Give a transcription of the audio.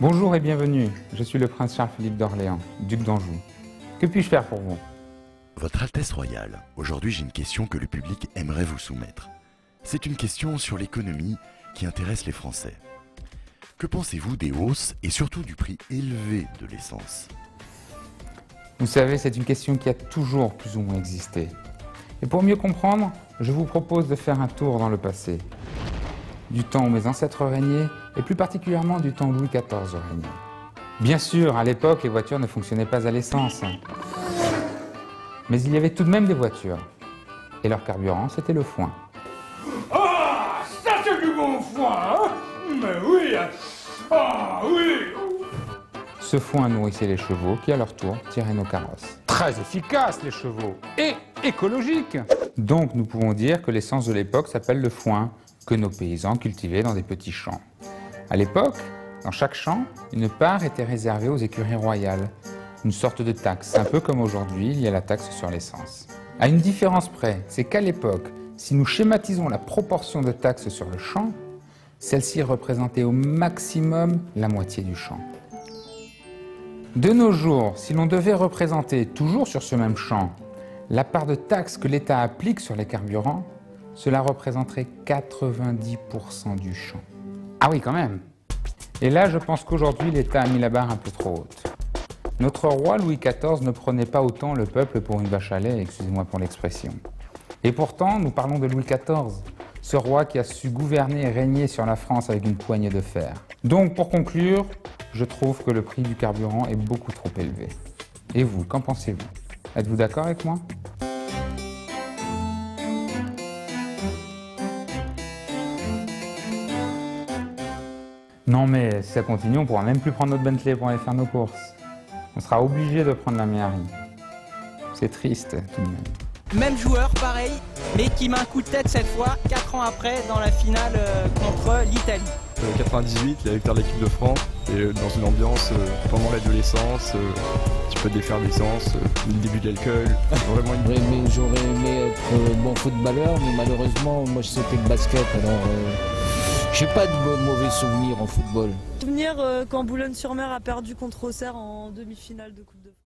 Bonjour et bienvenue, je suis le prince Charles-Philippe d'Orléans, duc d'Anjou. Que puis-je faire pour vous? Votre Altesse Royale, aujourd'hui j'ai une question que le public aimerait vous soumettre. C'est une question sur l'économie qui intéresse les Français. Que pensez-vous des hausses et surtout du prix élevé de l'essence? Vous savez, c'est une question qui a toujours plus ou moins existé. Et pour mieux comprendre, je vous propose de faire un tour dans le passé. Du temps où mes ancêtres régnaient, et plus particulièrement du temps où Louis XIV régnait. Bien sûr, à l'époque, les voitures ne fonctionnaient pas à l'essence. Mais il y avait tout de même des voitures. Et leur carburant, c'était le foin. Ah, ça c'est du bon foin, hein? Mais oui! Ah oui! Ce foin nourrissait les chevaux qui, à leur tour, tiraient nos carrosses. Très efficaces, les chevaux, et écologiques. Donc, nous pouvons dire que l'essence de l'époque s'appelle le foin, que nos paysans cultivaient dans des petits champs. À l'époque, dans chaque champ, une part était réservée aux écuries royales, une sorte de taxe, un peu comme aujourd'hui il y a la taxe sur l'essence. À une différence près, c'est qu'à l'époque, si nous schématisons la proportion de taxes sur le champ, celle-ci représentait au maximum la moitié du champ. De nos jours, si l'on devait représenter, toujours sur ce même champ, la part de taxes que l'État applique sur les carburants, cela représenterait 90% du champ. Ah oui, quand même! Et là, je pense qu'aujourd'hui, l'État a mis la barre un peu trop haute. Notre roi Louis XIV ne prenait pas autant le peuple pour une vache à lait, excusez-moi pour l'expression. Et pourtant, nous parlons de Louis XIV, ce roi qui a su gouverner et régner sur la France avec une poignée de fer. Donc, pour conclure, je trouve que le prix du carburant est beaucoup trop élevé. Et vous, qu'en pensez-vous? Êtes-vous d'accord avec moi? Non mais si ça continue, on pourra même plus prendre notre Bentley pour aller faire nos courses. On sera obligé de prendre la Méhari. C'est triste tout de même. Même joueur, pareil, mais qui met un coup de tête cette fois, 4 ans après, dans la finale contre l'Italie. 98, la victoire de l'équipe de France, et dans une ambiance pendant l'adolescence, un petit peu d'effervescence, le début de l'alcool, vraiment une... J'aurais aimé être bon footballeur, mais malheureusement, moi c'était le basket, alors j'ai pas de mauvais souvenirs en football. Souvenir quand Boulogne-sur-Mer a perdu contre Auxerre en demi-finale de Coupe de France.